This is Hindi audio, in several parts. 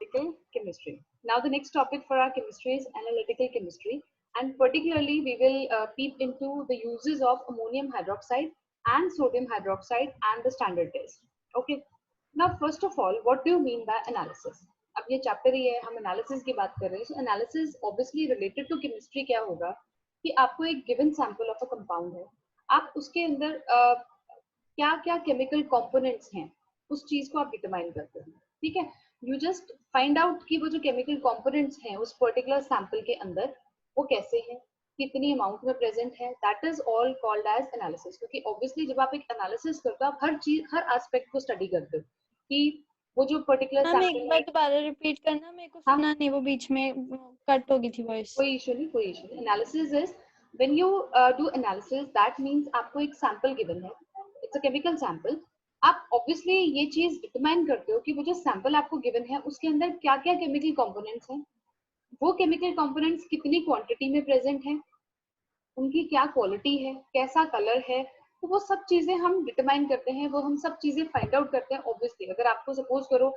analytical chemistry. Now the next topic for our chemistry is analytical chemistry, and particularly we will peep into the uses of ammonium hydroxide and sodium hydroxide and the standard test. Okay. Now first of all, what do you mean by analysis? अब ये चैप्टर ही है, हम एनालिसिस की बात कर रहे हैं. So analysis obviously related to chemistry क्या होगा कि आपको एक given sample of a compound है, आप उसके अंदर क्या क्या केमिकल कंपोनेंट्स हैं उस चीज को आप डिटरमाइन करते हो. ठीक है, यू जस्ट फाइंड आउट कि वो जो केमिकल कंपोनेंट्स हैं उस पर्टिकुलर सैंपल के अंदर वो कैसे हैं, कितनी अमाउंट में प्रेजेंट है. That is all called as analysis. क्योंकि ऑब्वियसली जब आप एक एनालिसिस करते हो आप हर चीज हर एस्पेक्ट को स्टडी करते हो कि वो जो पर्टिकुलर मैम एक सैंपल बार है. दोबारा रिपीट करना, मेरे को सुना नहीं, वो बीच में कट हो गई थी वॉइस. कोई इशू नहीं, कोई इशू नहीं. Analysis is when you do analysis, that means आपको एक सैंपल गिवन है, इट्स अ केमिकल सैंपल. आप ऑब्वियसली ये चीज डिटरमाइन करते हो कि वो जो सैंपल आपको गिवन है उसके अंदर क्या क्या केमिकल कंपोनेंट्स हैं, वो केमिकल कंपोनेंट्स कितनी क्वांटिटी में प्रेजेंट हैं, उनकी क्या क्वालिटी है, कैसा कलर है. तो वो सब चीजें हम डिटरमाइन करते हैं, वो हम सब चीजें फाइंड आउट करते हैं. ऑब्वियसली अगर आपको सपोज करो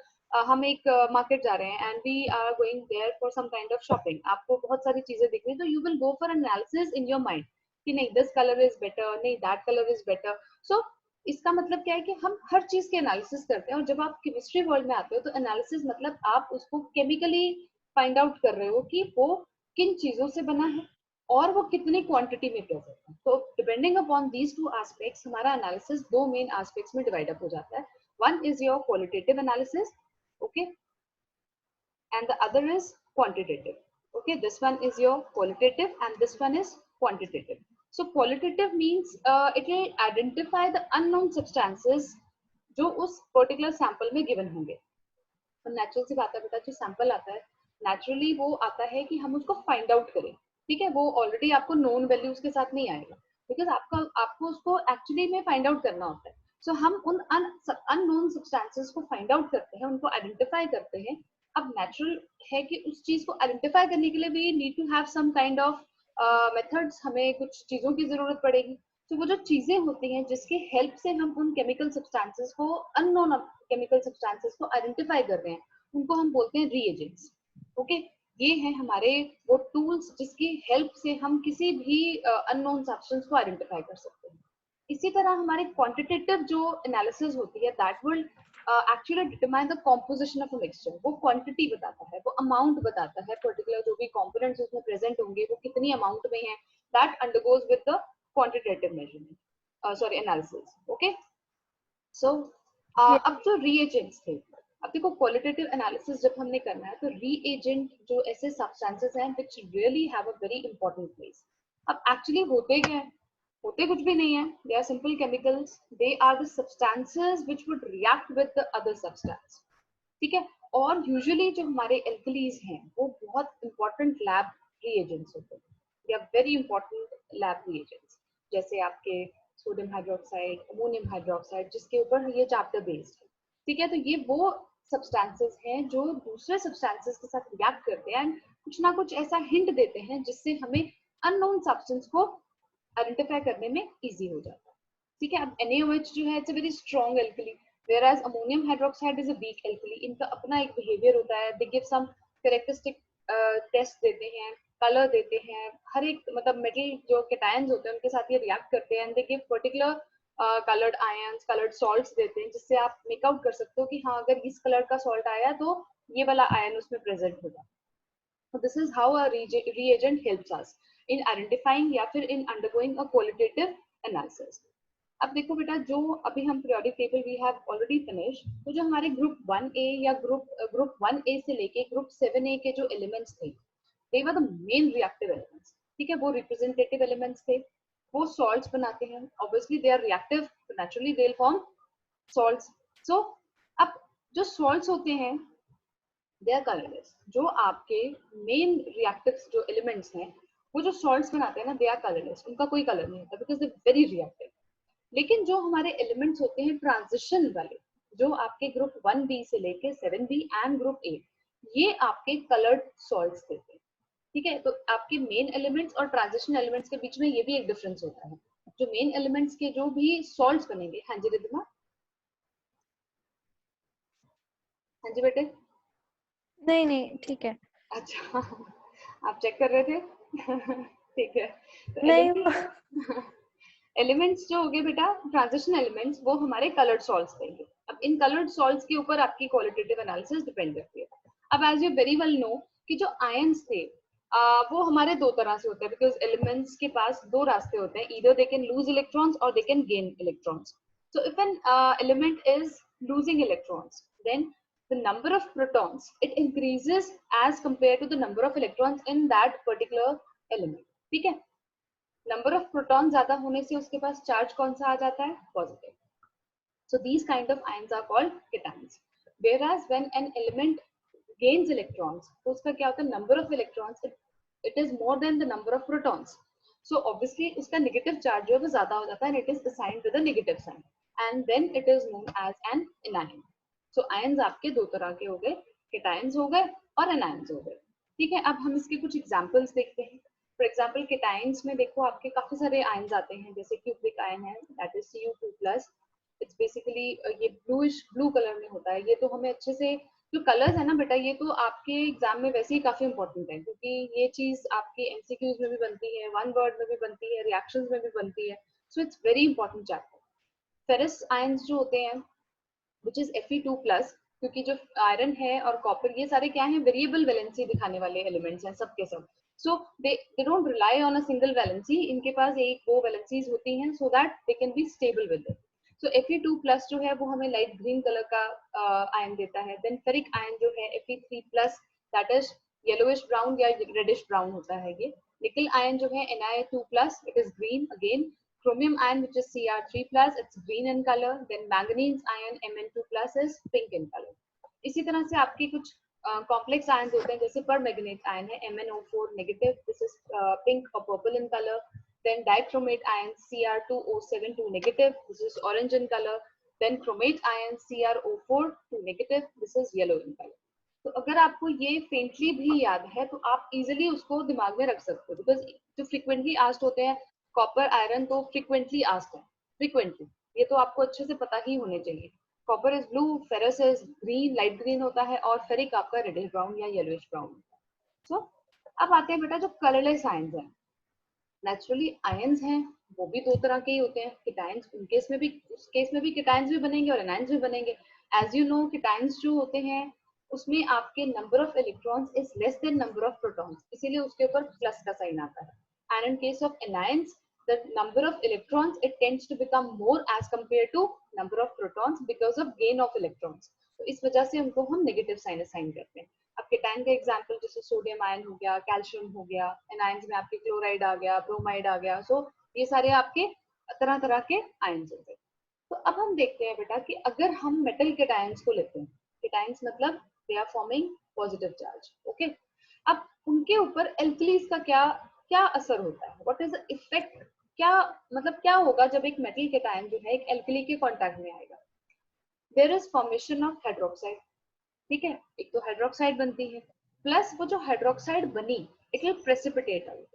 हम एक मार्केट जा रहे हैं and we are going there for some kind of shopping, आपको बहुत सारी चीजें दिख रही है, तो you will go for analysis in your mind कि नहीं दिस कलर इज बेटर, नहीं that colour is better. So इसका मतलब क्या है कि हम हर चीज के एनालिसिस करते हैं. और जब आप केमिस्ट्री वर्ल्ड में आते हो तो एनालिसिस मतलब आप उसको केमिकली फाइंड आउट कर रहे हो कि वो किन चीजों से बना है और वो कितनी क्वांटिटी में प्रेजेंट है. तो depending upon these two aspects हमारा एनालिसिस दो मेन एस्पेक्ट्स में डिवाइड अप हो जाता है. One is your qualitative analysis, okay, and the other is quantitative. Okay, this one is your qualitative and this one is quantitative. So qualitative means it will identify the unknown substances जो उस पर्टिकुलर सैंपल में गिवन होंगे. तो नेचुरल सी बात है बेटा, जो सैंपल आता है नेचुरली वो आता है कि हम उसको फाइंड आउट करें. ठीक है, वो ऑलरेडी आपको नोन वैल्यूज के साथ नहीं आएगा बिकॉज आपको उसको एक्चुअली में फाइंड आउट करना होता है. सो हम उन अननोन सब्सटेंसेस को फाइंड आउट करते हैं, उनको आइडेंटिफाई करते हैं. अब नेचुरल है कि उस चीज को आइडेंटिफाई करने के लिए we need to have some kind of methods, हमें कुछ चीजों की जरूरत पड़ेगी. तो वो जो चीजें होती हैं जिसकी हेल्प से हम उन केमिकल सब्सटेंसेस को, अननोन केमिकल सब्सटेंसेस को आइडेंटिफाई कर रहे हैं, उनको हम बोलते हैं रीएजेंट्स. ओके, ये है हमारे वो टूल्स जिसकी हेल्प से हम किसी भी अननोन सब्सटेंस को आइडेंटिफाई कर सकते हैं. इसी तरह हमारे क्वांटिटेटिव जो एनालिसिस होती है that will actually determine the composition of a mixture. वो क्वांटिटी बताता है, वो अमाउंट बताता है, पर्टिकुलर जो भी कंपोनेंट्स उसमें प्रेजेंट होंगे वो कितनी अमाउंट में है. That undergoes with the quantitative measurement, sorry analysis. Okay, so अब जो रीएजेंट्स थे, अब देखो क्वालिटेटिव एनालिसिस जब हमने करना है तो रीएजेंट जो ऐसे सब्सटेंसेस हैं which really have a very important place. अब एक्चुअली होते क्या है, होते कुछ भी नहीं है, they are simple chemicals, they are the substances which would react with the other substance. ठीक है, और यूजुअली जो हमारे एल्कलीज हैं वो बहुत इंपॉर्टेंट लैब रीएजेंट्स होते हैं, they are very important lab reagents. जैसे आपके सोडियम हाइड्रोक्साइड, अमोनियम हाइड्रोक्साइड, जिसके ऊपर ये चैप्टर बेस्ड है. ठीक है, तो ये वो सब्सटेंसेस हैं जो दूसरे सब्सटेंसेस के साथ रिएक्ट करते हैं एंड कुछ ना कुछ ऐसा हिंट देते हैं जिससे हमें अननोन सब्सटेंस को आइडेंटिफाई करने में इजी हो जाता है. ठीक है, अब NaOH जो है it's a very strong alkali, whereas ammonium hydroxide is a weak alkali. इनका अपना एक बिहेवियर होता है, they give some characteristic test देते हैं, कलर देते हैं, हर एक मतलब मेटल जो कैटायंस होते हैं उनके साथ ये रिएक्ट करते हैं and they give particular coloured ions, coloured salts देते हैं जिससे आप मेक आउट कर सकते हो कि हाँ अगर इस कलर का सॉल्ट आया तो ये वाला आयन उसमें प्रेजेंट होगा. So this is how a reagent helps us in identifying या फिर in undergoing a qualitative analysis. अब देखो बेटा, जो अभी हम periodic table we have already finish, तो जो हमारे ग्रुप 1A या ग्रुप 1A से लेके ग्रुप 7A के जो एलिमेंट्स थे they were the main reactive elements. ठीक है, वो रिप्रेजेंटेटिव एलिमेंट्स थे, वो सॉल्ट्स बनाते हैं, obviously they are reactive, naturally they will form salts. So अब जो सॉल्ट्स होते हैं दे आर कलरलेस. जो आपके मेन रिएक्टिव जो एलिमेंट्स हैं वो जो सॉल्ट्स बनाते हैं ना दे आर कलरलेस, उनका कोई कलर नहीं होता बिकॉज दे वेरी रिएक्टिव. लेकिन जो हमारे एलिमेंट्स होते हैं ट्रांजिशन वाले, जो आपके ग्रुप 1B से लेके 7B एंड ग्रुप 8, ये आपके कलर्ड सॉल्ट्स देते हैं. ठीक है, तो आपके मेन एलिमेंट्स और ट्रांजिशन एलिमेंट्स के बीच में ये भी एक डिफरेंस होता है. जो मेन एलिमेंट्स के जो भी सॉल्ट्स बनेंगे, हाँ जी रिद्धिमा, हाँ जी बेटे, नहीं नहीं ठीक है। अच्छा आप चेक कर रहे थे ठीक है। तो नहीं एलिमेंट्स जो हो गए बेटा, ट्रांजिशन एलिमेंट्स, वो हमारे कलर्ड सॉल्ट्स देंगे। अब इन कलर्ड सॉल्ट्स के ऊपर आपकी क्वालिटेटिव एनालिसिस डिपेंड करती है। अब as you very well know कि जो आयंस थे वो हमारे दो तरह से होते हैं, बिकॉज एलिमेंट्स के पास दो रास्ते होते हैं, either they can lose electrons और they can gain electrons. So if an element is losing electrons, then the number of protons it increases as compared to the number of electrons in that particular element. ठीक है, नंबर ऑफ प्रोटॉन ज्यादा होने से उसके पास चार्ज कौन सा आ जाता है, positive. So these kind of ions are called cations. Whereas when an element gains electrons, तो उसका क्या होता है, number of electrons it is more than the number of protons. So obviously उसका negative charge जो है वो ज्यादा हो जाता है, and it is assigned with a negative sign, and then it is known as an anion. So ions आपके दो तरह के हो गए, cations हो गए और anions हो गए. ठीक है, अब हम इसके कुछ examples देखते हैं. फॉर एग्जाम्पल केटाइंस में देखो आपके काफी सारे आयन्स आते हैं, जैसे क्यूप्रिक आयन है, that is Cu2+. It's basically ये ब्लूइश ब्लू कलर में होता है. ये तो हमें अच्छे से, जो कलर्स है ना बेटा, ये तो आपके एग्जाम में वैसे ही काफी इंपॉर्टेंट है, क्योंकि ये चीज आपके एमसीक्यूज में भी बनती है, वन वर्ड में भी बनती है, रिएक्शंस में भी बनती है. So it's very important chapter. Ferrous ions जो होते हैं विच इज Fe2+, क्योंकि जो आयरन है और कॉपर ये सारे क्या है, वेरिएबल वैलेंसी दिखाने वाले एलिमेंट्स हैं सब के सब. So they don't rely on a single valency, इनके पास एक दो वैलेंसीज होती हैं so that they can be stable with it. So Fe2+ जो है वो हमें लाइट ग्रीन कलर का आयन देता है. देन फेरिक आयन जो है Fe3+, that is yellowish brown या रेडिश ब्राउन होता है ये. निकल आयन जो है Ni2+, it is green again. Chromium ion, which is Cr3+, it's green in color. Then manganese ion Mn2+, is pink in color. इसी तरह से आपके कुछ कॉम्प्लेक्स आयन्स होते हैं, जैसे परमैंगनेट आयन है MnO4 negative, this is pink और purple in colour. Then dichromate ion Cr2O7 2 negative, this is orange in color. Then chromate ion CrO4 2 negative, this is yellow in color. तो अगर आपको ये फेंटली भी याद है तो आप इजिली उसको दिमाग में रख सकते हो, बिकॉज जो फ्रिक्वेंटली आस्क्ड होते हैं, कॉपर आयरन तो फ्रिक्वेंटली आस्क्ड है, फ्रिक्वेंटली, ये तो आपको अच्छे से पता ही होने चाहिए. Copper is blue, ferrous is green, light green होता है, और फेरिक आपका रेडिश ब्राउन या येलोइश ब्राउन होता है. सो अब आते हैं बेटा जो कलरलेस आयंस हैं. नेचुरली आयंस हैं वो भी दो तरह के ही होते हैं, केटायंस, उन केस में भी, उस केस में भी केटायंस भी बनेंगे और एनायंस भी बनेंगे. एज यू नो केटायंस जो होते हैं उसमें आपके number of electrons is less than number of protons, इसीलिए उसके ऊपर प्लस का साइन आता है. And in case of anions the number of electrons it tends to become more as compared to number of protons because of gain of electrons. तो इस वजह से उनको हम नेगेटिव साइन असाइन करते हैं. अब केटायन का एग्जांपल जैसे सोडियम आयन हो गया, कैल्शियम हो गया, एनायंस में आपके क्लोराइड आ गया, ब्रोमाइड आ गया. सो ये सारे आपके तरह तरह के आयन्स होते हैं. तो अब हम देखते हैं बेटा कि अगर हम मेटल केटायंस को लेते हैं, केटायंस मतलब they are forming positive charge. Okay, अब उनके ऊपर एल्कलीज का क्या क्या असर होता है, व्हाट इज द इफेक्ट, क्या मतलब क्या होगा जब एक मेटल केटायन जो है एक एल्कली के कांटेक्ट में आएगा. There is formation of hydroxide. ठीक है, एक तो हाइड्रोक्साइड बनती है, प्लस वो जो हाइड्रोक्साइड बनी इट विल प्रेसिपिटेट आउट.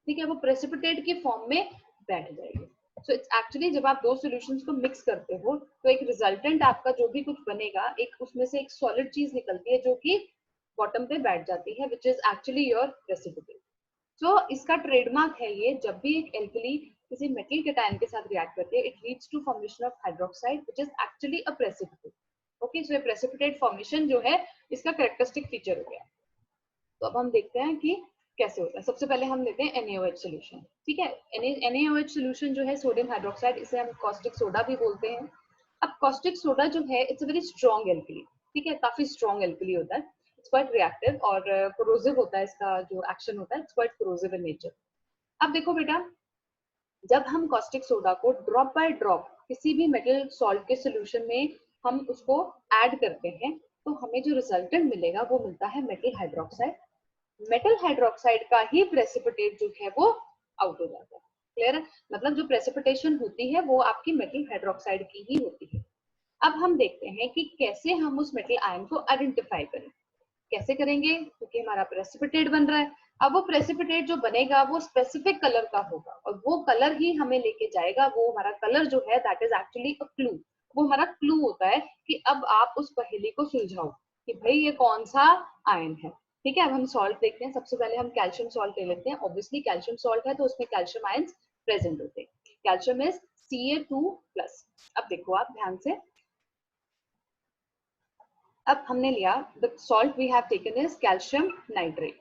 ठीक है, वो प्रेसिपिटेट के फॉर्म में बैठ जाएगी. सो इट्स एक्चुअली जब आप दो सॉल्यूशंस को मिक्स करते हो तो एक रिजल्टेंट आपका जो भी कुछ बनेगा, एक उसमें से एक सॉलिड चीज निकलती है जो कि बॉटम पे बैठ जाती है, which is actually your precipitate. So इसका ट्रेडमार्क है ये, जब भी एक एल्कली किसी मेटल केटायन के साथ रिएक्ट करती है, it leads to formation of hydroxide which is actually a precipitate. Okay, so ये प्रेसिपिटेट फॉर्मेशन जो है इसका कैरेक्टरिस्टिक फीचर हो गया. तो अब हम देखते हैं कि कैसे होता है. सबसे पहले हम लेते हैं NaOH सोल्यूशन. ठीक है, NaOH सोल्यूशन जो है सोडियम हाइड्रोक्साइड, इसे हम कॉस्टिक सोडा भी बोलते हैं. अब कॉस्टिक सोडा जो है it's a very strong alkali. ठीक है, काफी स्ट्रॉन्ग एल्कली होता है, इट्स क्वाइट रिएक्टिव और कोरोसिव होता है, इसका जो एक्शन होता है it's quite corrosive in nature. अब देखो बेटा, जब हम कॉस्टिक सोडा को ड्रॉप बाय ड्रॉप किसी भी मेटल सॉल्ट के सोल्यूशन में हम उसको ऐड करते हैं तो हमें जो रिजल्टेंट मिलेगा वो मिलता है मेटल हाइड्रोक्साइड. मेटल हाइड्रोक्साइड का ही प्रेसिपिटेट जो है वो आउट हो जाता है. क्लियर है, मतलब जो प्रेसिपिटेशन होती है वो आपकी मेटल हाइड्रोक्साइड की ही होती है. अब हम देखते हैं कि कैसे हम उस मेटल आयन को आइडेंटिफाई करें. कैसे करेंगे, क्योंकि हमारा प्रेसिपिटेट बन रहा है. अब वो प्रेसिपिटेट जो बनेगा वो स्पेसिफिक कलर का होगा और वो कलर ही हमें लेके जाएगा. वो हमारा कलर जो है that is actually a clue. वो हमारा क्लू होता है कि अब आप उस पहेली को सुलझाओ. कि भाई ये कौन सा आयन है। ठीक है, अब हम सॉल्ट देखते हैं। सबसे पहले हम कैल्शियम सॉल्ट ले लेते हैं। ऑब्वियसली कैल्शियम सॉल्ट है तो उसमें कैल्शियम आयंस प्रेजेंट होते हैं। Calcium is Ca2+। अब देखो आप ध्यान से, अब हमने लिया the salt we have taken is calcium nitrate.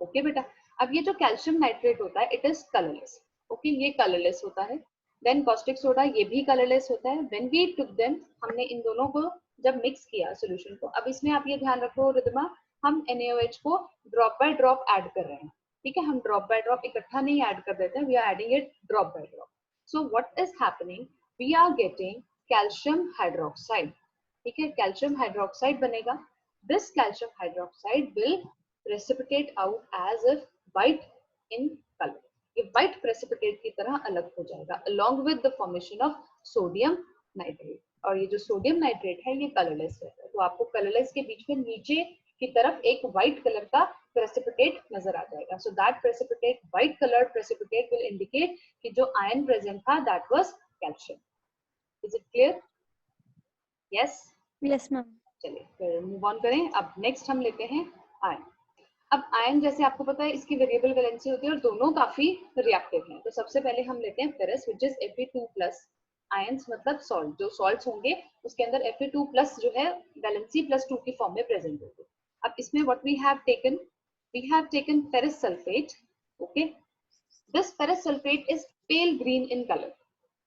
Okay बेटा, अब ये जो कैल्शियम नाइट्रेट होता है इट इज कलरलेस। ओके, ये कलरलेस होता है। देन कॉस्टिक सोडा, ये भी कलरलेस होता है। व्हेन वी टुक देम, हमने इन दोनों को जब मिक्स किया सोल्यूशन को, अब इसमें आप ये ध्यान रखो रिद्धिमा, हम NaOH को ड्रॉप बाय ड्रॉप ऐड कर रहे हैं। ठीक है, हम ड्रॉप बाय ड्रॉप इकट्ठा नहीं ऐड कर देते हैं, we are adding it drop by drop. So what is happening, we are getting calcium hydroxide. ठीक है, कैल्शियम हाइड्रोक्साइड बनेगा। This calcium hydroxide will precipitate out as if white in colour. ये व्हाइट प्रेसिपिटेट की तरह अलग हो जाएगा along with the formation of sodium nitrate. और ये जो सोडियम नाइट्रेट है ये कलरलेस रहता है, तो आपको कलरलेस के बीच में नीचे की तरफ एक व्हाइट कलर का प्रेसिपिटेट नजर आ जाएगा। So that precipitate, white colour precipitate will indicate कि जो आयन प्रेजेंट था that was calcium. Is it clear? Yes, yes ma'am. चलिए फिर मूव ऑन करें। अब नेक्स्ट हम लेते हैं आयन। अब आयन जैसे आपको पता है इसकी वेरिएबल वैलेंसी होती है और दोनों काफी रिएक्टिव हैं। तो सबसे पहले हम लेते हैं ferrous which is Fe2+। Ions मतलब सॉल्ट, जो सॉल्ट्स होंगे उसके अंदर Fe2+ जो है वैलेंसी +2 की फॉर्म में प्रेजेंट होगी। अब इसमें what we have taken ferrous sulphate. Okay, this ferrous sulphate is pale green in colour.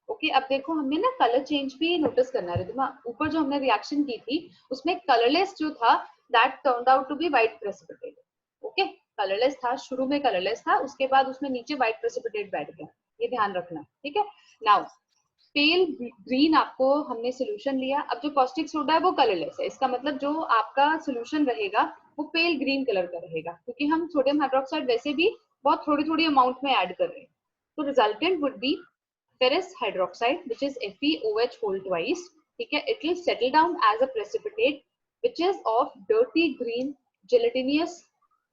Okay, अब देखो हमने ना कलर चेंज भी नोटिस करना है रिद्धिमा। ऊपर जो हमने रिएक्शन की थी उसमें कलरलेस जो था that turned out to be white precipitate. Okay, colourless था, शुरू में कलरलेस था, उसके बाद उसमें नीचे व्हाइट प्रेसिपिटेट बैठ गया, ये ध्यान रखना। ठीक है, नाउ पेल ग्रीन आपको हमने सोल्यूशन लिया। अब जो कॉस्टिक सोडा है वो कलरलेस है, इसका मतलब जो आपका सोल्यूशन रहेगा वो पेल ग्रीन कलर का रहेगा, क्योंकि हम सोडियम हाइड्रोक्साइड वैसे भी बहुत थोड़ी थोड़ी अमाउंट में ऐड कर रहे हैं। तो resultant would be ferrous hydroxide which is FeOH whole twice. ठीक है, it will settle down as a precipitate which is of dirty green gelatinous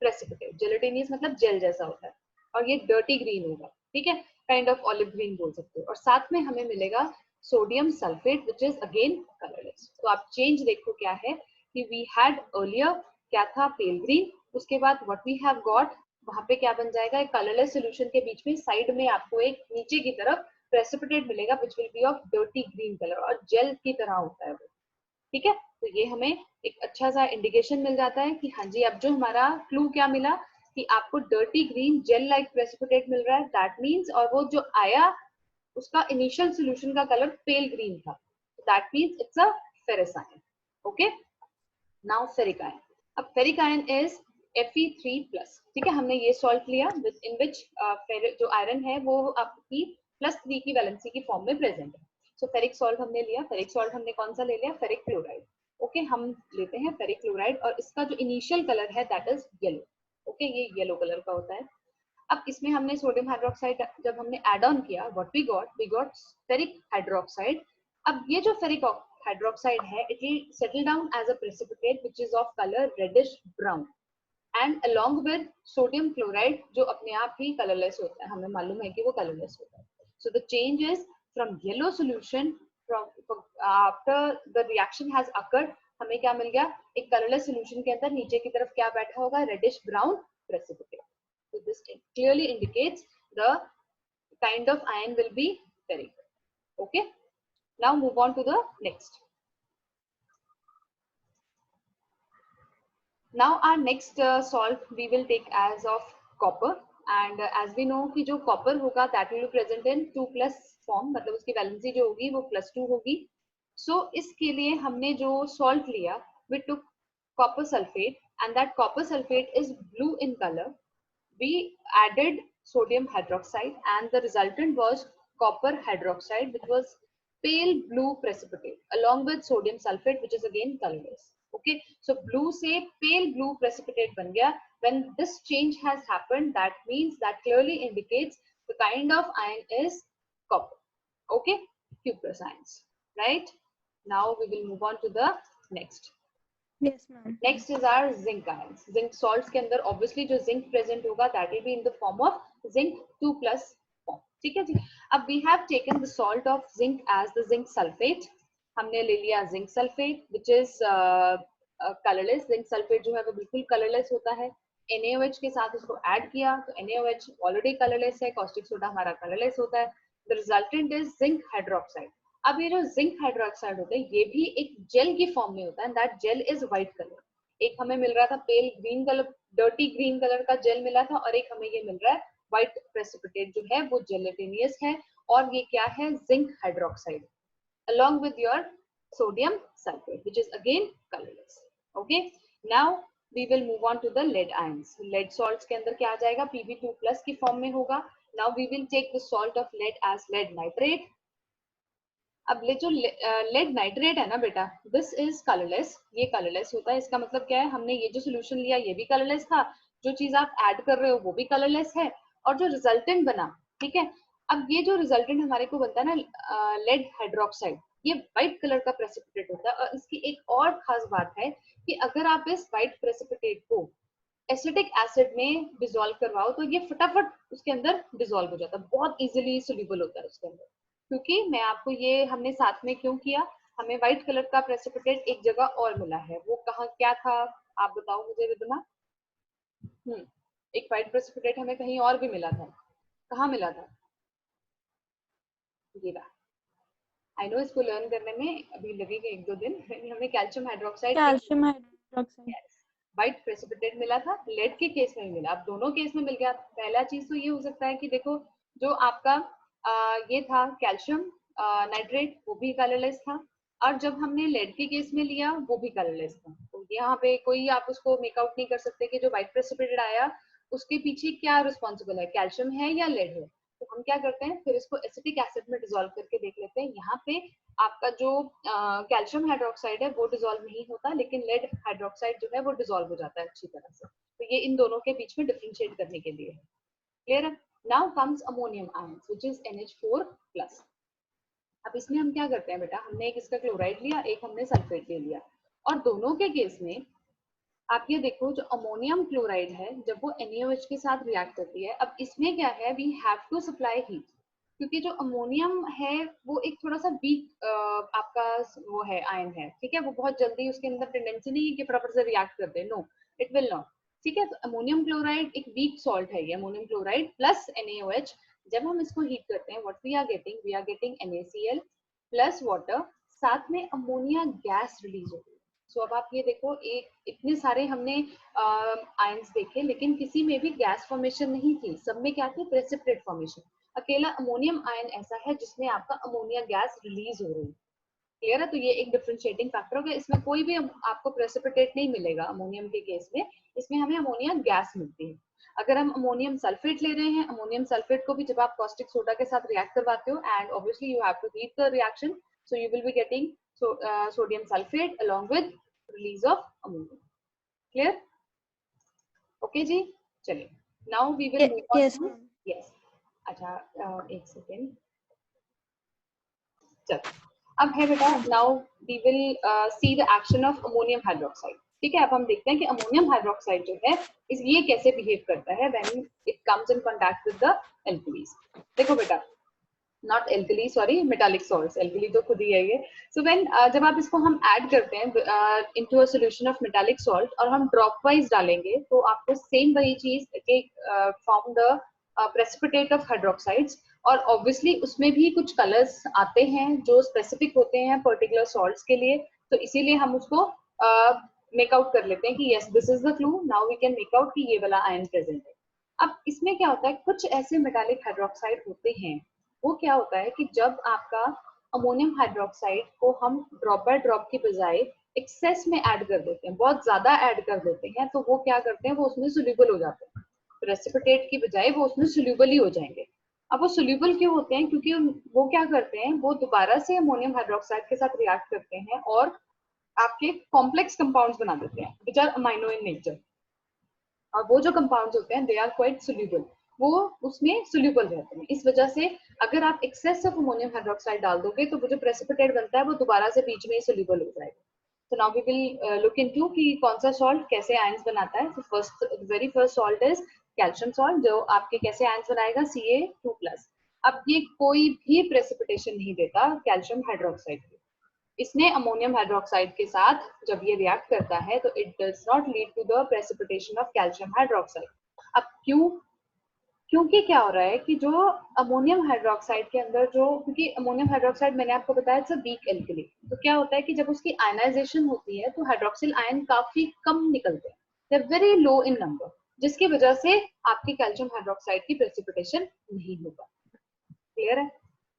precipitate. gelatinous मतलब जेल जैसा होता है और ये dirty green होगा। ठीक है, kind of olive green बोल सकते हो। और साथ में हमें मिलेगा sodium sulphate which is again colorless। तो आप चेंज देखो क्या है कि we had earlier क्या था pale green, उसके बाद what we have got वहां पे क्या बन जाएगा, एक कलरलेस सोल्यूशन के बीच में साइड में आपको एक नीचे की तरफ प्रेसिपिटेट मिलेगा which will be of dirty green color और जेल की तरह होता है वो। ठीक है, तो ये हमें एक अच्छा सा इंडिकेशन मिल जाता है कि हाँ जी, अब जो हमारा क्लू क्या मिला कि आपको dirty green gel like precipitate मिल रहा है, दैट मीन्स, और वो जो आया उसका इनिशियल सोल्यूशन का कलर पेल ग्रीन था, that means it's a ferrous ion. Okay, now ferric ion. अब फेरिक आयन इज Fe3+। ठीक है, हमने ये सॉल्ट लिया इन विच जो आयरन है वो आपकी +3 की वैलेंसी की फॉर्म में प्रेजेंट है। सो फेरिक सॉल्ट हमने लिया। फेरिक सॉल्ट हमने कौन सा ले लिया, फेरिक क्लोराइड। ओके, हम लेते हैं फेरिक क्लोराइड और इसका जो इनिशियल कलर है दैट इज येलो। ओके, ये येलो कलर का होता है। अब इसमें हमने सोडियम हाइड्रोक्साइड जब हमने एड ऑन किया, what we got ferric hydroxide. अब ये जो फेरिक हाइड्रोक्साइड है it will settle down as a precipitate which is of colour reddish brown and along with sodium chloride जो अपने आप ही कलरलेस होता है, हमें मालूम है कि वो कलरलेस होता है। So the change is from yellow solution from after the reaction has occurred, हमें क्या मिल गया, एक कलरलेस सोल्यूशन के अंदर नीचे की तरफ क्या बैठा होगा, reddish brown precipitate. So this clearly indicates the kind of ion will be ferric. Okay, now move on to the next. Now our next salt we will take as of copper, and as we know कि जो copper होगा that will be present in 2+ form, मतलब उसकी वैलेंसी जो होगी वो +2 होगी। So इसके लिए हमने जो salt लिया, we took copper sulfate and that copper sulfate is blue in color. We added sodium hydroxide and the resultant was copper hydroxide which was pale blue precipitate along with sodium sulfate which is again colorless. Okay, so blue से pale blue precipitate बन गया। When this change has happened, that means that clearly indicates the kind of ion is copper. Okay, Q+ ions, right? Now we will move on to the next. Yes ma'am. Next is our zinc ions. Zinc salts के अंदर obviously जो zinc present होगा that will be in the form of zinc 2+ form. ठीक है जी। अब we have taken the salt of zinc as the zinc sulfate. हमने ले लिया zinc sulfate which is colourless, zinc sulphate जो है वो बिल्कुल कलरलेस होता है। NaOH के साथ इसको ऐड किया तो NaOH ऑलरेडी कलरलेस है, कॉस्टिक सोडा हमारा कलरलेस होता है। The resultant is zinc hydroxide. अब ये जो जिंक हाइड्रोक्साइड होता है ये भी एक जेल की फॉर्म में होता है, that gel is white colour. एक हमें मिल रहा था pale green colour, dirty green colour का जेल मिला था, और एक हमें ये मिल रहा है व्हाइट प्रेसिपिटेट जो है वो जेलेटिनियस है, और ये क्या है, zinc hydroxide along with your sodium sulfate which is again colorless. Okay, now we will move on to the lead ions. Lead salts के अंदर क्या आ जाएगा, Pb2 plus की फॉर्म में होगा. Now we will take the salt of lead as lead nitrate. अब ले जो lead nitrate है ना बेटा, this is colorless, ये colorless होता है. इसका मतलब क्या है, हमने ये जो solution लिया ये भी colorless था, जो चीज आप ऐड कर रहे हो वो भी colorless है, और जो रिजल्टेंट बना, ठीक है. अब ये जो रिजल्टेंट हमारे को बनता है ना लेड हाइड्रोक्साइड, ये व्हाइट कलर का प्रेसिपिटेट होता है. और इसकी एक और खास बात है कि अगर आप इस व्हाइट प्रेसिपिटेट को एसिटिक एसिड में डिसॉल्व करवाओ तो ये फटाफट उसके अंदर डिसॉल्व हो जाता है, बहुत इजीली सोल्यूबल होता है उसके अंदर. क्योंकि मैं आपको ये हमने साथ में क्यों किया, हमें व्हाइट कलर का प्रेसिपिटेट एक जगह और मिला है, वो कहाँ क्या था आप बताओ मुझे रिदमा. एक व्हाइट प्रेसिपिटेट हमें कहीं और भी मिला था, कहाँ मिला था, ये रहा. आई नो इसको लर्न करने में अभी लगेगा 1-2 दिन. हमें कैल्शियम हाइड्रोक्साइड व्हाइट प्रेसिपिटेट मिला था, लेड के केस में मिला. अब दोनों केस में मिल गया. पहला चीज तो ये हो सकता है कि देखो जो आपका ये था कैल्शियम नाइट्रेट वो भी कलरलेस था, और जब हमने लेड के केस में लिया वो भी कलरलेस था. तो यहाँ पे कोई आप उसको मेकआउट नहीं कर सकते कि जो व्हाइट प्रेसिपिटेट आया उसके पीछे क्या रिस्पॉन्सिबल है, कैल्शियम है या लेड है. तो हम क्या करते हैं, फिर इसको एसिटिक एसिड में डिसॉल्व करके देख लेते हैं. यहाँ पे आपका जो कैल्शियम हाइड्रोक्साइड है वो डिसॉल्व नहीं होता, लेकिन लेड हाइड्रोक्साइड जो है वो डिसॉल्व हो जाता है अच्छी तरह से. तो ये इन दोनों के बीच में डिफरेंशिएट करने के लिए है. क्लियर है. Now comes ammonium ions which is NH4+. अब इसमें हम क्या करते हैं बेटा, हमने एक इसका क्लोराइड लिया, एक हमने सल्फेट ले लिया, और दोनों के केस में आप ये देखो जो अमोनियम क्लोराइड है जब वो NaOH के साथ रिएक्ट करती है, अब इसमें क्या है, we have to supply heat, क्योंकि जो अमोनियम है वो एक थोड़ा सा वीक आपका वो है आयन है, ठीक है. वो बहुत जल्दी उसके अंदर टेंडेंसी नहीं है कि फटाफट से रिएक्ट कर दे, नो इट विल नॉट. ठीक है, तो अमोनियम क्लोराइड एक वीक सॉल्ट है, ये अमोनियम क्लोराइड प्लस NaOH. जब हम इसको हीट करते हैं what we are getting NaCl plus water, साथ में अमोनिया गैस रिलीज होती है. सो अब आप ये देखो, एक इतने सारे हमने आयंस देखे लेकिन किसी में भी गैस फॉर्मेशन नहीं थी, सब में क्या थी, प्रेसिपिटेट फॉर्मेशन. अकेला अमोनियम आयन ऐसा है जिसमें आपका अमोनिया गैस रिलीज हो रही है. क्लियर है. तो ये एक डिफरेंशिएटिंग फैक्टर हो गया. इसमें कोई भी आपको प्रेसिपिटेट नहीं मिलेगा अमोनियम के केस में, इसमें हमें अमोनिया गैस मिलती है. अगर हम अमोनियम सल्फेट ले रहे हैं, अमोनियम सल्फेट को भी जब आप कॉस्टिक सोडा के साथ रिएक्ट करवाते हो, and obviously you have to heat the reaction, so you will be getting sodium sulfate along with release of ammonia. Clear? Okay जी, चलिए. Now we will move on to yes. अच्छा एक सेकेंड. चलो अब है बेटा, now we will see the action of ammonium hydroxide. ठीक है, अब हम देखते हैं कि अमोनियम हाइड्रोक्साइड जो है इस ये कैसे बिहेव करता है when it comes in contact with the alkalis. देखो बेटा, not alkali, sorry, metallic salts, alkali तो खुद ही है ये. सो व्हेन जब आप इसको हम ऐड करते हैं into a solution of metallic salt और हम ड्रॉप वाइज डालेंगे तो आपको सेम वही चीज form the precipitate of hydroxides, और ऑब्वियसली उसमें भी कुछ कलर्स आते हैं जो स्पेसिफिक होते हैं पर्टिकुलर सॉल्ट्स के लिए. तो इसीलिए हम उसको मेक आउट कर लेते हैं कि yes this is the clue, now we can make out कि ये वाला आयन प्रेजेंट है. अब इसमें क्या होता है, कुछ ऐसे मेटालिक हाइड्रोक्साइड होते हैं, वो क्या होता है कि जब आपका अमोनियम हाइड्रोक्साइड को हम ड्रॉप बाय ड्रॉप की बजाय एक्सेस में ऐड कर देते हैं, बहुत ज्यादा ऐड कर देते हैं, तो वो क्या करते हैं, वो उसमें सोल्यूबल हो जाते हैं. प्रेसिपिटेट की बजाय वो उसमें सोल्यूबल ही हो जाएंगे. अब वो सोल्यूबल क्यों होते हैं, क्योंकि वो क्या करते हैं, वो दोबारा से अमोनियम हाइड्रोक्साइड के साथ रिएक्ट करते हैं और आपके कॉम्प्लेक्स कंपाउंड्स बना देते हैं which are amino in nature. और वो जो कंपाउंड्स होते हैं दे आर क्वाइट सोल्यूबल, वो उसमें सोल्यूबल रहते हैं. इस वजह से अगर आप एक्सेस ऑफ अमोनियम हाइड्रोक्साइड डाल दोगे तो वो जो प्रेसिपिटेट बनता है वो दोबारा से बीच में सोल्यूबल हो जाएगा. तो now we will look into कि कौन सा सॉल्ट कैसे आयंस बनाता है. तो first very first salt is calcium salt, जो आपके कैसे आयंस बनाएगा, Ca2+. अब ये कोई भी प्रेसिपिटेशन नहीं देता कैल्शियम हाइड्रोक्साइड के, इसने अमोनियम हाइड्रोक्साइड के साथ जब ये रिएक्ट करता है तो it does not lead to the precipitation of calcium hydroxide. अब क्यों? क्योंकि क्या हो रहा है कि जो अमोनियम हाइड्रोक्साइड के अंदर जो, क्योंकि अमोनियम हाइड्रोक्साइड मैंने आपको बताया इट्स अ वीक एल्कली, तो क्या होता है कि जब उसकी आयनाइजेशन होती है तो हाइड्रोक्सिल आयन काफी कम निकलते हैं, they are very low in number, जिसकी वजह से आपकी कैल्शियम हाइड्रोक्साइड की प्रेसिपिटेशन नहीं होगा। क्लियर है?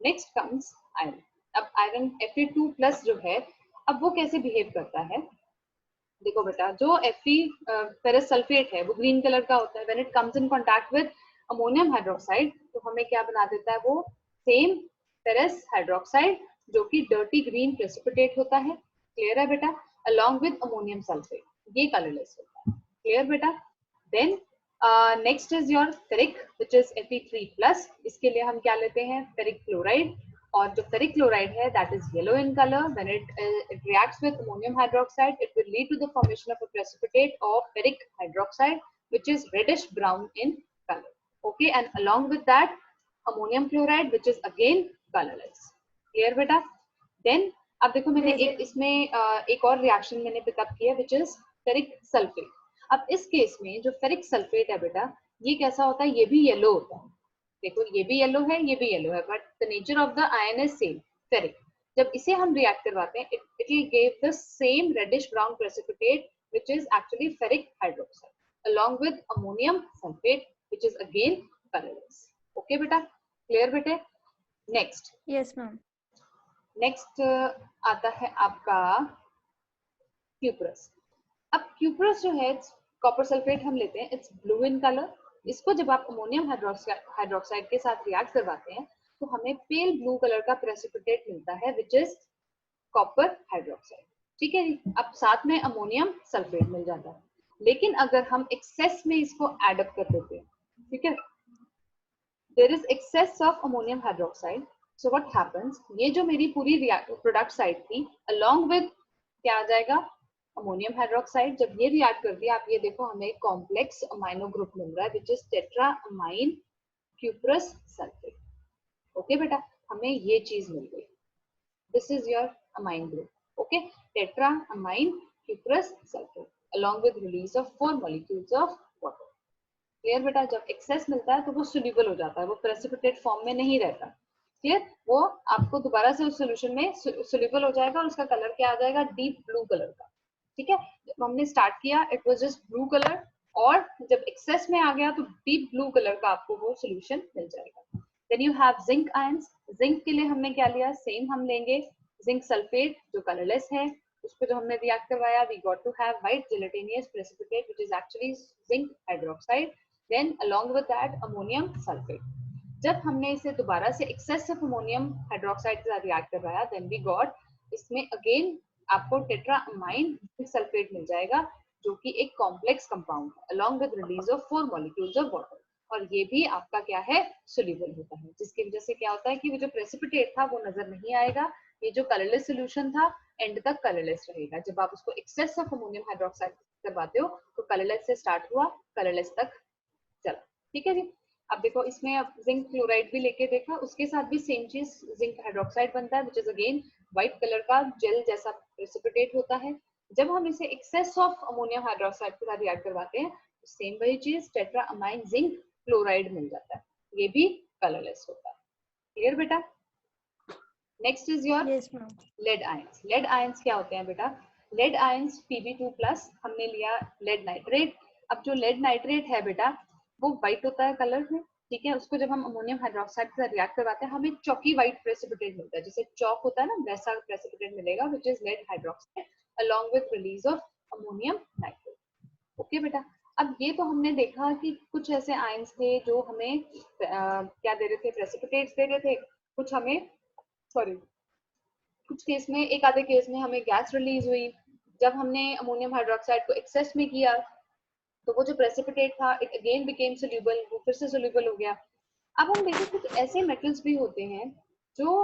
Next comes iron. अब आयरन Fe2+ जो है, अब वो कैसे बिहेव करता है? देखो बेटा, जो Fe फेरस सल्फेट है वो ग्रीन कलर का होता है। When it comes in contact with ammonium hydroxide तो हमें क्या बना देता है? वो सेम फेरस हाइड्रोक्साइड जो कि डर्टी ग्रीन प्रेसिपिटेट होता है। क्लियर है बेटा? अलोंग विद अमोनियम सल्फेट, ये कलरलेस होता है। क्लियर बेटा? Then next is your ferric which is Fe3+। इसके लिए हम क्या लेते हैं? Ferric chloride. और जो फेरिक क्लोराइड है that is yellow in colour. When it reacts with ammonium hydroxide it will lead to the formation of a precipitate of ferric hydroxide which is reddish brown in color. Okay, and along with that ammonium chloride which is again colorless. Clear बेटा? Then अब देखो मैंने एक इसमें एक और रिएक्शन मैंने पिकअप किया विच इज फेरिक सल्फेट। अब इस केस में जो फेरिक सल्फेट है बेटा, ये कैसा होता है? ये भी येलो होता है। देखो ये भी येलो है, ये भी येलो है, but the nature of the ion is same, ferric. जब इसे हम रिएक्ट करवाते हैं it will give the same reddish brown precipitate which is actually ferric hydroxide along with ammonium sulphate which is again colourless. Okay बेटा? क्लियर बेटे? Next, yes ma'am. नेक्स्ट आता है आपका क्यूप्रस। अब क्यूप्रस जो है कॉपर सल्फेट हम लेते हैं, इट्स ब्लू इन कलर। इसको जब आप अमोनियम हाइड्रोक्साइड के साथ रिएक्ट करवाते हैं तो हमें पेल ब्लू कलर का प्रेसिपिटेट मिलता है विच इज कॉपर हाइड्रोक्साइड। ठीक है जी? अब साथ में अमोनियम सल्फेट मिल जाता है। लेकिन अगर हम एक्सेस में इसको एड अप कर देते हैं, ठीक है, there is excess of ammonium hydroxide, so what happens, ये जो मेरी पूरी प्रोडक्ट साइड थी अलोंग विद क्या आ जाएगा? Ammonium hydroxide. जब ये रिएक्ट कर दिया, आप ये देखो हमें कॉम्प्लेक्स अमाइनो ग्रुप मिल रहा है which is tetra amine cuprous sulphate. Okay बेटा, हमें ये चीज मिल गई। This is your amine group. Okay, tetra amine cuprous sulphate along with release of 4 molecules of water. Clear बेटा? जब एक्सेस मिलता है तो वो सोल्यूबल हो जाता है, वो प्रेसिपिटेट फॉर्म में नहीं रहता। क्लियर? वो आपको दोबारा से उस सोल्यूशन में सोल्यूबल हो जाएगा और उसका कलर क्या आ जाएगा? डीप ब्लू कलर का। ठीक है? जब हमने स्टार्ट किया it was just blue colour, और जब एक्सेस में आ गया तो डीप ब्लू कलर का आपको वो सोल्यूशन मिल जाएगा। Then you have zinc ions. Zinc के लिए हमने क्या लिया? सेम हम लेंगे जिंक सल्फेट जो कलरलेस है, उसको जो हमने रिएक्ट करवाया we got to have white gelatinous precipitate which is actually zinc hydroxide. Then along with that ammonium sulphate. जब हमने इसे दोबारा से एक्सेस ऑफ अमोनियम हाइड्रोक्साइड के साथ रिएक्ट करवाया देन वी गॉट इसमें अगेन आपको टेट्रा अमाइन सल्फेट मिल जाएगा जो कि एक कॉम्प्लेक्स कंपाउंड है along with release of 4 molecules of water. और ये भी आपका क्या है? सोल्यूबल होता है, जिसकी वजह से क्या होता है कि वो जो प्रेसिपिटेट था वो नजर नहीं आएगा। ये जो कलरलेस सोल्यूशन था एंड तक कलरलेस रहेगा। जब आप उसको एक्सेस ऑफ अमोनियम हाइड्रोक्साइड करवाते हो तो कलरलेस से स्टार्ट हुआ, कलरलेस तक चला। ठीक है जी? अब देखो इसमें अब जिंक क्लोराइड भी लेके देखा, उसके साथ भी सेम चीज जिंक हाइड्रोक्साइड बनता है which is again white colour का जेल जैसा प्रेसिपिटेट होता है। जब हम इसे एक्सेस ऑफ अमोनियम हाइड्रोक्साइड के साथ रिएक्ट करवाते हैं तो सेम वही चीज टेट्रा अमाइन जिंक क्लोराइड मिल जाता है, ये भी कलरलेस होता है। क्लियर बेटा? Next is your lead ions. Lead ions क्या होते हैं बेटा? लेड आयंस Pb2+, हमने लिया लेड नाइट्रेट। अब जो लेड नाइट्रेट है बेटा वो व्हाइट होता है कलर में। ठीक है? उसको जब हम अमोनियम हाइड्रोक्साइड के साथ रिएक्ट करवाते हैं हमें चौकी व्हाइट प्रेसिपिटेट मिलता है, जैसे चौक होता है ना वैसा प्रेसिपिटेट मिलेगा which is lead hydroxide along with release of ammonium nitrate. Okay बेटा? अब ये तो हमने देखा कि कुछ ऐसे आयंस थे जो हमें क्या दे रहे थे? प्रेसिपिटेट्स दे रहे थे। कुछ हमें कुछ केस में, एक आधे केस में हमें गैस रिलीज हुई। जब हमने अमोनियम हाइड्रोक्साइड को एक्सेस में किया तो वो जो प्रेसिपिटेट था इट अगेन बिकेम सोल्यूबल, वो फिर से सोल्यूबल हो गया। अब हम देखें कुछ ऐसे मेटल्स भी होते हैं जो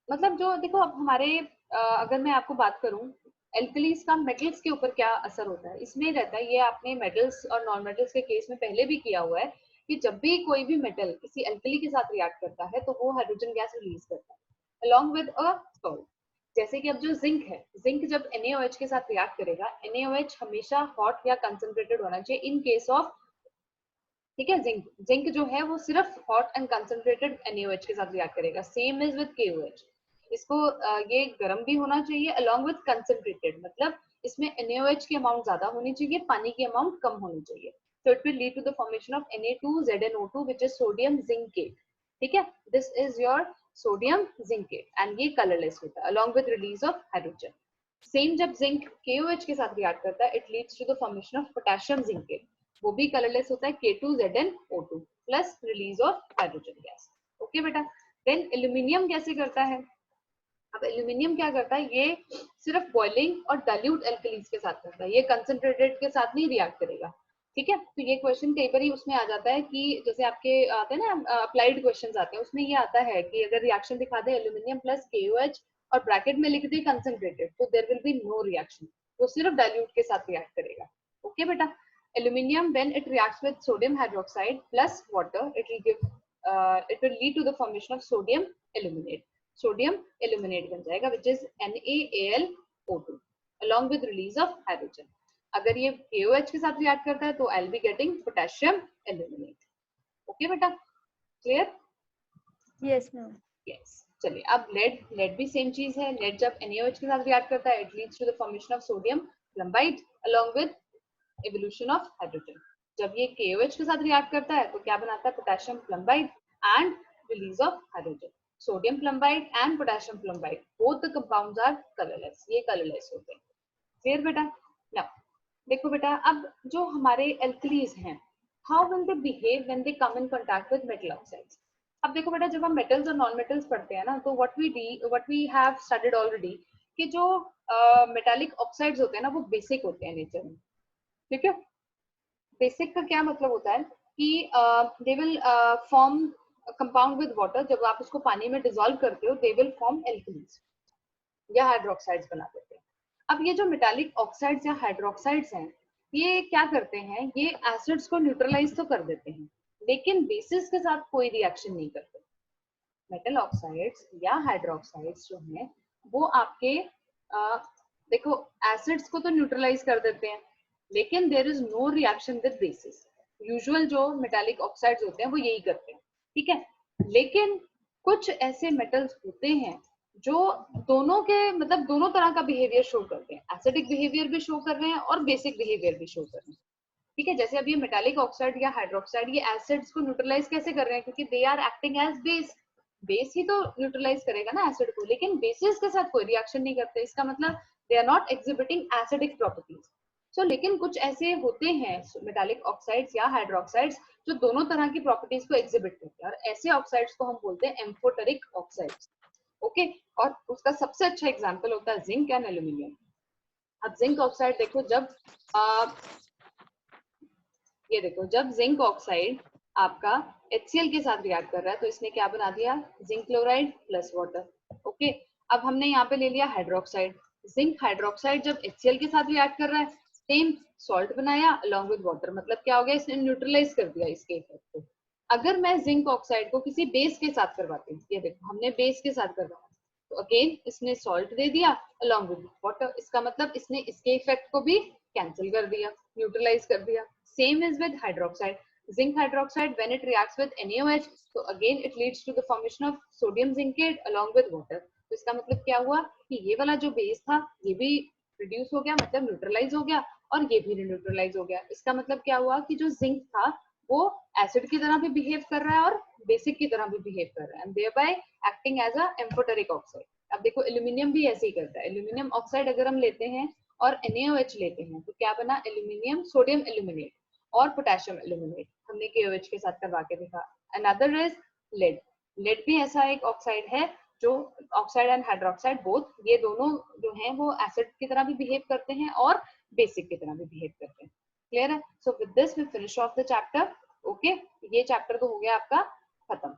मतलब जो देखो अब हमारे अगर मैं आपको बात करूं एल्कलीज का मेटल्स के ऊपर क्या असर होता है, इसमें रहता है, ये आपने मेटल्स और नॉन मेटल्स के केस में पहले भी किया हुआ है कि जब भी कोई भी मेटल किसी एल्कली के साथ रिएक्ट करता है तो वो हाइड्रोजन गैस रिलीज करता है अलोंग विद अ सॉल्ट। जैसे कि अब जो जिंक है, जिंक जब NaOH के साथ रिएक्ट करेगा, NaOH हमेशा हॉट या कंसंट्रेटेड होना चाहिए इन केस ऑफ, ठीक है, जिंक, जिंक जो है वो सिर्फ हॉट एंड कंसंट्रेटेड NaOH के साथ रिएक्ट करेगा। सेम इज विद KOH, इसको ये गर्म भी होना चाहिए अलोंग विद कंसंट्रेटेड, मतलब इसमें NaOH की अमाउंट ज्यादा होनी चाहिए, पानी की अमाउंट कम होनी चाहिए। So it will lead to the formation of Na2ZnO2 which is sodium zincate, ठीक है, this is your sodium zincate and ये colorless होता है along with release of hydrogen। Same जब जिंक KOH के साथ रिएक्ट करता है, it leads to the formation of potassium zincate, वो भी कलरलेस होता है, K2ZnO2 plus release of hydrogen gas. Okay बेटा, देन एल्यूमिनियम कैसे करता है? अब एल्यूमिनियम क्या करता है, ये सिर्फ बॉइलिंग और डाइल्यूट एल्कलीज के साथ करता है, ये कंसंट्रेटेड के साथ नहीं रिएक्ट करेगा, ठीक है। तो ये क्वेश्चन कई बार उसमें आ जाता है कि जैसे आपके आते हैं ना अप्लाइड क्वेश्चंस आते हैं, उसमें ये आता है कि अगर रिएक्शन दिखा दे एल्यूमिनियम प्लस KOH और ब्रैकेट में लिख दे कंसंट्रेटेड, तो there will be no reaction, वो सिर्फ डाइल्यूट के साथ रिएक्ट करेगा। ओके बेटा, aluminium when it reacts with sodium hydroxide plus water, it will lead to the formation of sodium aluminate, sodium aluminate बन जाएगा which is NaAlO2 along with release of hydrogen। अगर ये KOH के साथ रिएक्ट करता है तो I'll be getting potassium aluminate। Okay बेटा, क्लियर? Yes ma'am. यस, चलिए अब लेड भी सेम चीज है, लेड जब NaOH के साथ रिएक्ट करता है it leads to the formation of sodium plumbide along with evolution of hydrogen। जब ये KOH के साथ रिएक्ट करता है तो क्या बनाता है, potassium plumbide and release of hydrogen. Sodium plumbide and potassium plumbide both the compounds are colourless, ये कलरलेस होते हैं। क्लियर बेटा? नाउ देखो बेटा, अब जो हमारे एल्कलीज हैं, how will they behave when they come in contact with metal oxides? अब देखो बेटा, जब हम मेटल्स और नॉन मेटल्स पढ़ते हैं ना, तो what we have studied already कि जो मेटालिक ऑक्साइड्स होते हैं ना, वो बेसिक होते हैं नेचर में, ठीक है। बेसिक का क्या मतलब होता है कि दे will form compound with water, जब आप उसको पानी में डिसॉल्व करते हो दे विल फॉर्म एल्कलीज या हाइड्रोक्साइड्स बना देते हैं। अब ये जो मेटालिक ऑक्साइड्स या हाइड्रोक्साइड्स हैं, ये क्या करते हैं, ये एसिड्स को न्यूट्रलाइज तो कर देते हैं लेकिन बेसिस के साथ कोई रिएक्शन नहीं करते। मेटल ऑक्साइड्स या हाइड्रोक्साइड्स जो हैं वो आपके देखो एसिड्स को तो न्यूट्रलाइज कर देते हैं लेकिन there is no reaction with bases. Usual जो मेटालिक ऑक्साइड्स होते हैं वो यही करते हैं, ठीक है। लेकिन कुछ ऐसे मेटल्स होते हैं जो दोनों के मतलब दोनों तरह का बिहेवियर शो करते हैं, एसिडिक बिहेवियर भी शो कर रहे हैं और बेसिक बिहेवियर भी शो कर रहे हैं, ठीक है। जैसे अब ये मेटालिक ऑक्साइड या हाइड्रोक्साइड, ये एसिड्स को न्यूट्रलाइज कैसे कर रहे हैं, क्योंकि they are acting as base, base ही तो न्यूट्रलाइज करेगा ना एसिड को, लेकिन बेसिस के साथ कोई रिएक्शन नहीं करते, इसका मतलब they are not exhibiting acidic properties. So लेकिन कुछ ऐसे होते हैं मेटालिक ऑक्साइड्स या हाइड्रोक्साइड्स जो दोनों तरह की प्रॉपर्टीज को एग्जिबिट करते हैं, और ऐसे ऑक्साइड्स को हम बोलते हैं एम्फोटेरिक ऑक्साइड्स। ओके, और उसका सबसे अच्छा एग्जांपल होता है जिंक एंड एल्यूमिनियम। अब जिंक ऑक्साइड देखो, जब ये देखो, जब जिंक ऑक्साइड आपका HCl के साथ रिएक्ट कर रहा है तो इसने क्या बना दिया, zinc chloride plus water. Okay, अब हमने यहाँ पे ले लिया हाइड्रोक्साइड, जिंक हाइड्रोक्साइड जब HCl के साथ रिएक्ट कर रहा है सेम सॉल्ट बनाया अलोंग विद वाटर, मतलब क्या हो गया, इसने न्यूट्रलाइज कर दिया इसके इफेक्ट को। अगर मैं जिंक ऑक्साइड को किसी बेस के साथ करवाती हूँ, ये देखो हमने बेस के साथ करवाया तो अगेन इसने सॉल्ट दे दिया अलोंग विद वाटर, इसका मतलब इसने इसके इफेक्ट को भी कैंसिल कर दिया, न्यूट्रलाइज कर दिया। Same is with hydroxide, zinc hydroxide when it reacts with NaOH तो again it leads to the formation of sodium zincate along with water. तो इसका मतलब क्या हुआ कि ये वाला जो बेस था ये भी रिड्यूस हो गया, मतलब न्यूट्रलाइज हो गया, और ये भी न्यूट्रलाइज हो गया। इसका मतलब क्या हुआ कि जो जिंक था वो एसिड की तरह भी बिहेव कर रहा है और बेसिक की तरह भी बिहेव कर रहा है, and thereby acting as a amphoteric oxide. अब देखो एल्यूमिनियम भी ऐसे ही करता है, एल्यूमिनियम ऑक्साइड अगर हम लेते हैं और NaOH लेते हैं तो क्या बना, एल्यूमिनियम सोडियम एल्यूमिनेट और पोटेशियम एल्यूमिनेट, हमने KOH के साथ करवा के देखा। अनदर इज लेड, लेड भी ऐसा एक ऑक्साइड है जो ऑक्साइड एंड हाइड्रोक्साइड बोथ, ये दोनों जो हैं वो एसिड की तरह भी बिहेव करते हैं और बेसिक की तरह भी बिहेव करते हैं। क्लियर है? So with this we finish off the chapter. Okay, ये चैप्टर तो हो गया आपका खत्म।